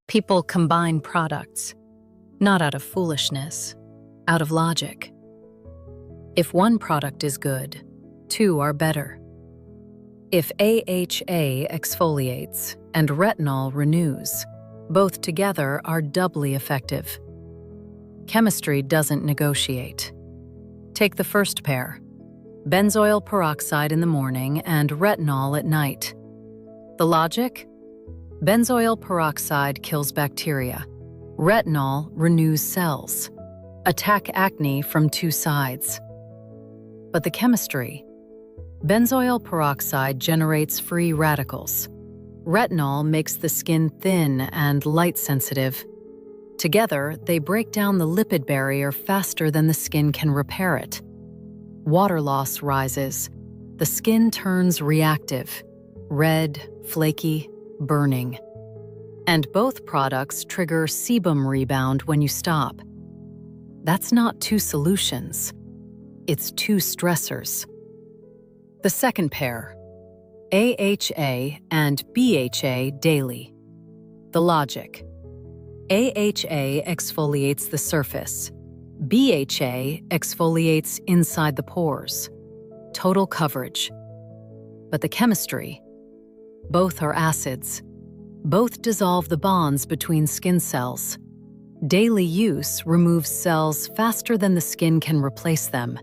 People combine products, not out of foolishness, out of logic. If one product is good, two are better. If AHA exfoliates and retinol renews, both together are doubly effective. Chemistry doesn't negotiate. Take the first pair: benzoyl peroxide in the morning and retinol at night. The logic? Benzoyl peroxide kills bacteria. Retinol renews cells. Attack acne from two sides. But the chemistry? Benzoyl peroxide generates free radicals. Retinol makes the skin thin and light-sensitive. Together, they break down the lipid barrier faster than the skin can repair it. Water loss rises. The skin turns reactive, red, flaky, burning. And both products trigger sebum rebound when you stop. That's not two solutions. It's two stressors. The second pair: AHA and BHA daily. The logic: AHA exfoliates the surface. BHA exfoliates inside the pores. Total coverage. But the chemistry? Both are acids. Both dissolve the bonds between skin cells. Daily use removes cells faster than the skin can replace them.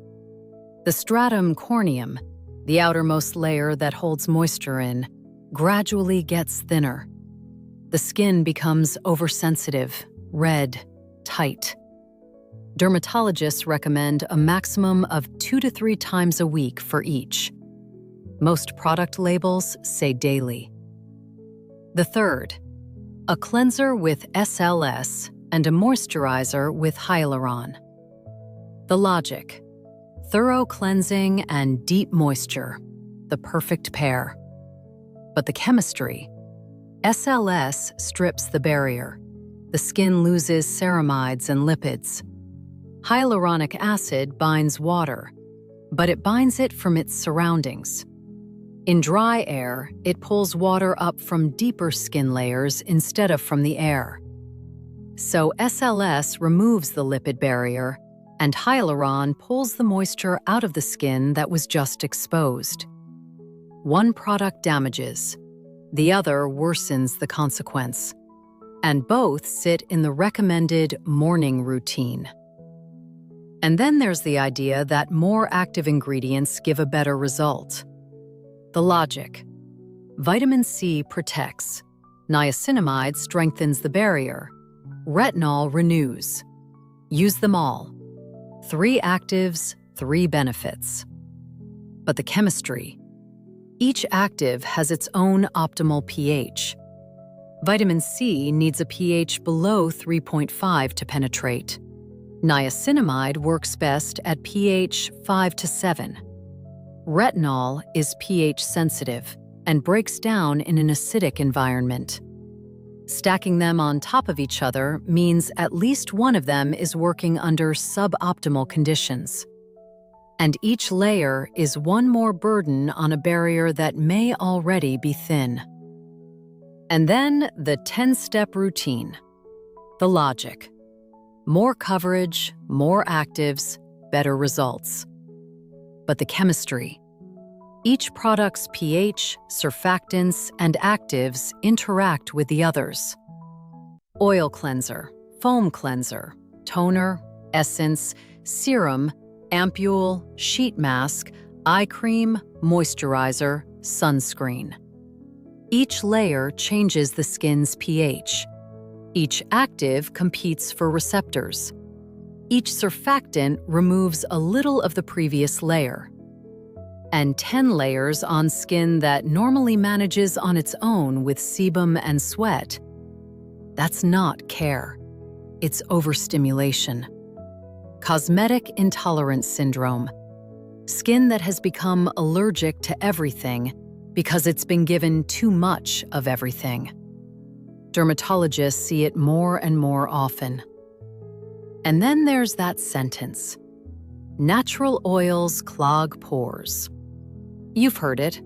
The stratum corneum, the outermost layer that holds moisture in, gradually gets thinner. The skin becomes oversensitive, red, tight. Dermatologists recommend a maximum of 2 to 3 times a week for each. Most product labels say daily. The third: a cleanser with SLS and a moisturizer with hyaluron. The logic: thorough cleansing and deep moisture, the perfect pair. But the chemistry? SLS strips the barrier. The skin loses ceramides and lipids. Hyaluronic acid binds water, but it binds it from its surroundings. In dry air, it pulls water up from deeper skin layers instead of from the air. So SLS removes the lipid barrier, and hyaluron pulls the moisture out of the skin that was just exposed. One product damages, the other worsens the consequence, and both sit in the recommended morning routine. And then there's the idea that more active ingredients give a better result. The logic: vitamin C protects, niacinamide strengthens the barrier, retinol renews. Use them all. 3 actives, 3 benefits. But the chemistry? Each active has its own optimal pH. Vitamin C needs a pH below 3.5 to penetrate. Niacinamide works best at pH 5 to 7. Retinol is pH sensitive and breaks down in an acidic environment. Stacking them on top of each other means at least one of them is working under suboptimal conditions. And each layer is one more burden on a barrier that may already be thin. And then the 10-step routine. The logic: more coverage, more actives, better results. But the chemistry? Each product's pH, surfactants, and actives interact with the others. Oil cleanser, foam cleanser, toner, essence, serum, ampule, sheet mask, eye cream, moisturizer, sunscreen. Each layer changes the skin's pH. Each active competes for receptors. Each surfactant removes a little of the previous layer. And 10 layers on skin that normally manages on its own with sebum and sweat. That's not care. It's overstimulation. Cosmetic intolerance syndrome. Skin that has become allergic to everything because it's been given too much of everything. Dermatologists see it more and more often. And then there's that sentence: natural oils clog pores. You've heard it,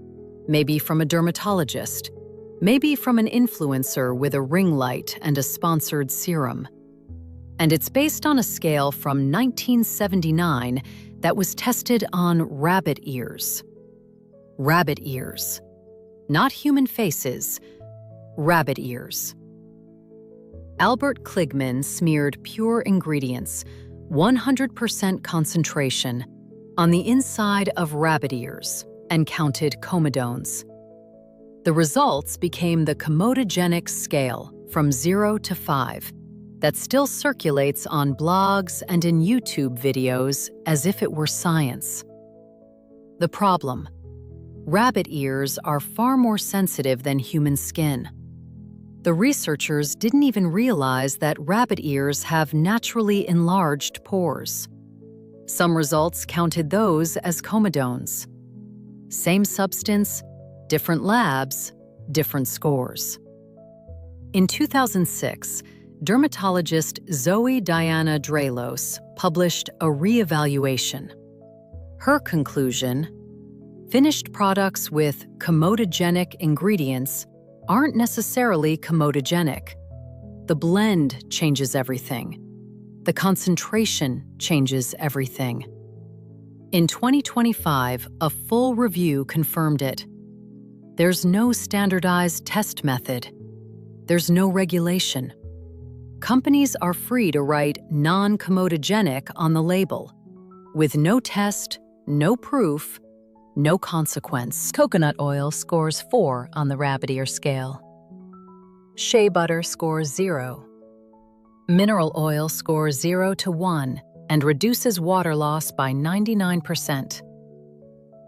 maybe from a dermatologist, maybe from an influencer with a ring light and a sponsored serum. And it's based on a scale from 1979 that was tested on rabbit ears. Rabbit ears. Not human faces, rabbit ears. Albert Kligman smeared pure ingredients, 100% concentration, on the inside of rabbit ears and counted comedones. The results became the comedogenic scale from 0 to 5 that still circulates on blogs and in YouTube videos as if it were science. The problem: rabbit ears are far more sensitive than human skin. The researchers didn't even realize that rabbit ears have naturally enlarged pores. Some results counted those as comedones. Same substance, different labs, different scores. In 2006, dermatologist Zoe Diana Draelos published a reevaluation. Her conclusion: finished products with comedogenic ingredients aren't necessarily comedogenic. The blend changes everything. The concentration changes everything. In 2025, a full review confirmed it. There's no standardized test method. There's no regulation. Companies are free to write non-comedogenic on the label, with no test, no proof, no consequence. Coconut oil scores 4 on the rabbit ear scale. Shea butter scores 0. Mineral oil scores 0 to 1 and reduces water loss by 99%.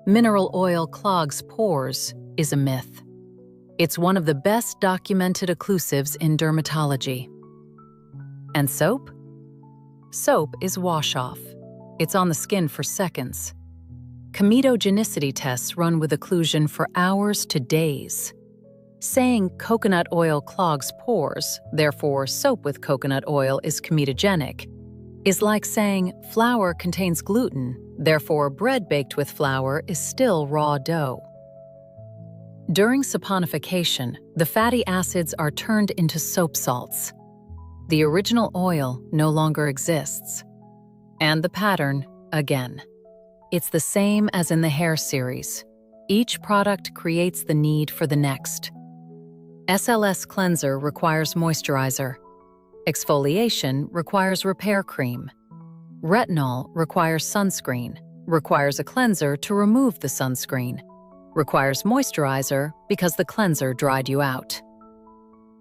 Mineral oil clogs pores is a myth. It's one of the best documented occlusives in dermatology. And soap? Soap is wash-off. It's on the skin for seconds. Comedogenicity tests run with occlusion for hours to days. Saying coconut oil clogs pores, therefore soap with coconut oil is comedogenic, is like saying flour contains gluten, therefore bread baked with flour is still raw dough. During saponification, the fatty acids are turned into soap salts. The original oil no longer exists. And the pattern, again. It's the same as in the hair series. Each product creates the need for the next. SLS cleanser requires moisturizer. Exfoliation requires repair cream. Retinol requires sunscreen, requires a cleanser to remove the sunscreen, requires moisturizer because the cleanser dried you out.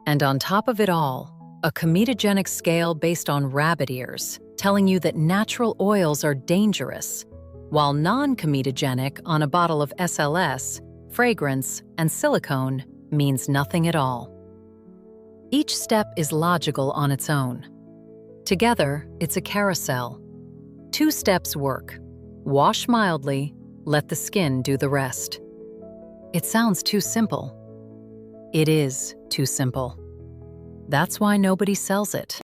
And on top of it all, a comedogenic scale based on rabbit ears, telling you that natural oils are dangerous, while non-comedogenic on a bottle of SLS, fragrance, and silicone means nothing at all. Each step is logical on its own. Together, it's a carousel. 2 steps work. Wash mildly, let the skin do the rest. It sounds too simple. It is too simple. That's why nobody sells it.